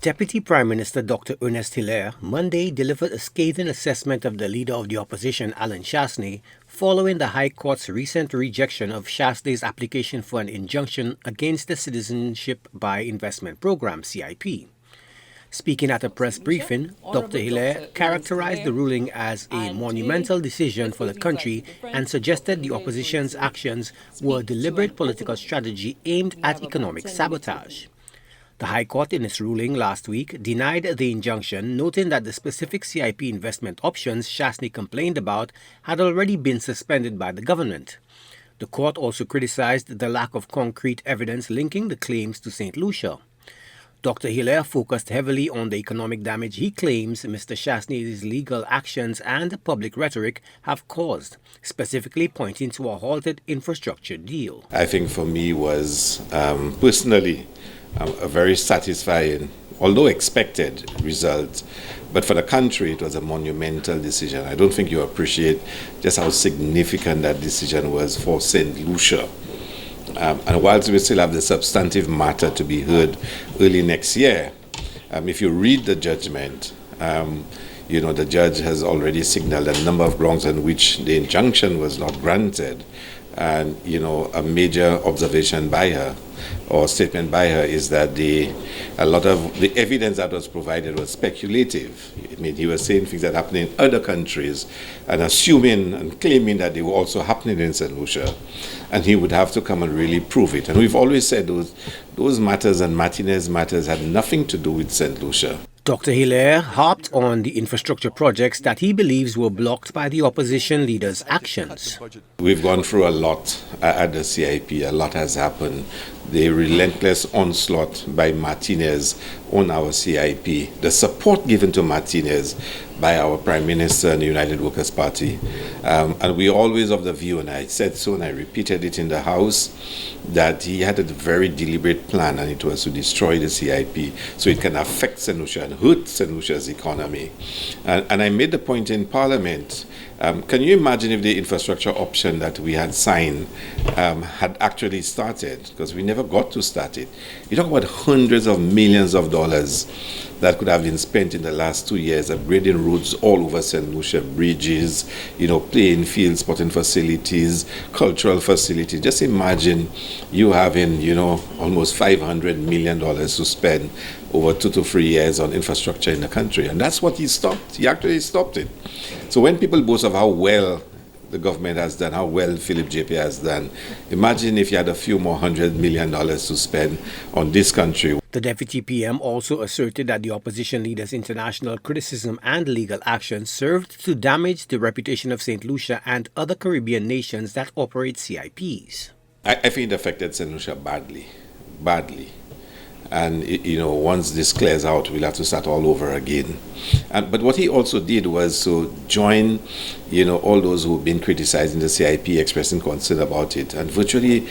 Deputy Prime Minister Dr. Ernest Hilaire Monday delivered a scathing assessment of the leader of the opposition, Allen Chastanet, following the High Court's recent rejection of Chastanet's application for an injunction against the Citizenship by Investment Program, CIP. Speaking at a press briefing, Dr. Hilaire characterized the ruling as a monumental decision for the country and suggested the opposition's actions were a deliberate political strategy aimed at economic sabotage. The High Court in its ruling last week denied the injunction, noting that the specific CIP investment options Chastanet complained about had already been suspended by the government. The court also criticized the lack of concrete evidence linking the claims to Saint Lucia. Dr. Hilaire focused heavily on the economic damage he claims Mr. Chastanet's legal actions and public rhetoric have caused, specifically pointing to a halted infrastructure deal. I think for me was personally a very satisfying, although expected, result. But for the country, it was a monumental decision. I don't think you appreciate just how significant that decision was for Saint Lucia. And whilst we still have the substantive matter to be heard early next year, if you read the judgment, the judge has already signaled a number of grounds on which the injunction was not granted. And, a major observation by her or statement by her is that a lot of the evidence that was provided was speculative. I mean, he was saying things that happened in other countries and assuming and claiming that they were also happening in Saint Lucia. And he would have to come and really prove it. And we've always said those matters and Martinez matters had nothing to do with Saint Lucia. Dr. Hilaire harped on the infrastructure projects that he believes were blocked by the opposition leader's actions. We've gone through a lot at the CIP. A lot has happened. The relentless onslaught by Martinez on our CIP, the support given to Martinez by our Prime Minister and the United Workers' Party. And we always of the view, and I said so and I repeated it in the House, that he had a very deliberate plan, and it was to destroy the CIP so it can affect Saint Lucia and hurt Saint Lucia's economy. And I made the point in Parliament. Can you imagine if the infrastructure option that we had signed had actually started? Because we never got to start it. You talk about hundreds of millions of dollars that could have been spent in the last 2 years upgrading roads all over St. Lucia, bridges, playing fields, sporting facilities, cultural facilities. Just imagine you having, almost $500 million to spend over 2 to 3 years on infrastructure in the country. And that's what he stopped. He actually stopped it. So when people boast of how well the government has done, how well Philip JP has done, imagine if you had a few more $100 million to spend on this country. The Deputy PM also asserted that the opposition leader's international criticism and legal action served to damage the reputation of St. Lucia and other Caribbean nations that operate CIPs. I think it affected St. Lucia badly. And, once this clears out, we'll have to start all over again. But what he also did was to join, all those who've been criticizing the CIP, expressing concern about it, and virtually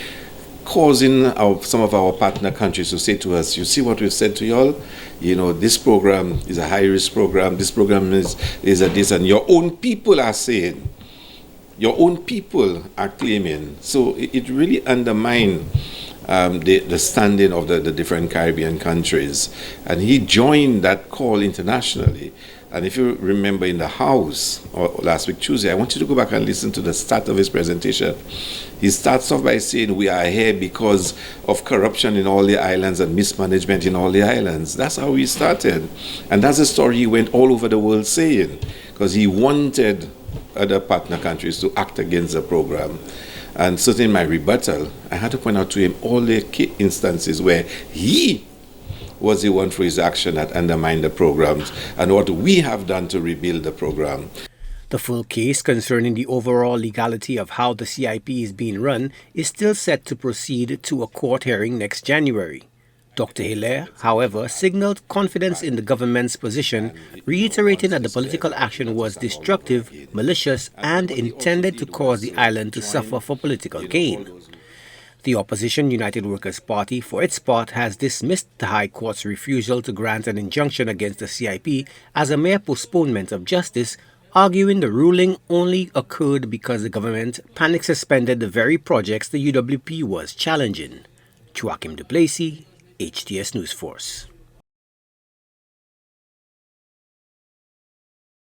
causing some of our partner countries to say to us, you see what we've said to y'all? This program is a high-risk program. This program is a this, and your own people are saying, your own people are claiming. So it really undermined the standing of the different Caribbean countries. And he joined that call internationally. And if you remember in the House, or last week Tuesday, I want you to go back and listen to the start of his presentation. He starts off by saying we are here because of corruption in all the islands and mismanagement in all the islands. That's how he started. And that's a story he went all over the world saying, because he wanted other partner countries to act against the program. And certainly in my rebuttal, I had to point out to him all the key instances where he was the one for his action that undermined the programs and what we have done to rebuild the program. The full case concerning the overall legality of how the CIP is being run is still set to proceed to a court hearing next January. Dr. Hilaire, however, signaled confidence in the government's position, reiterating that the political action was destructive, malicious, and intended to cause the island to suffer for political gain. The opposition United Workers' Party, for its part, has dismissed the High Court's refusal to grant an injunction against the CIP as a mere postponement of justice, arguing the ruling only occurred because the government panic suspended the very projects the UWP was challenging. Joachim Duplessis, HTS News Force.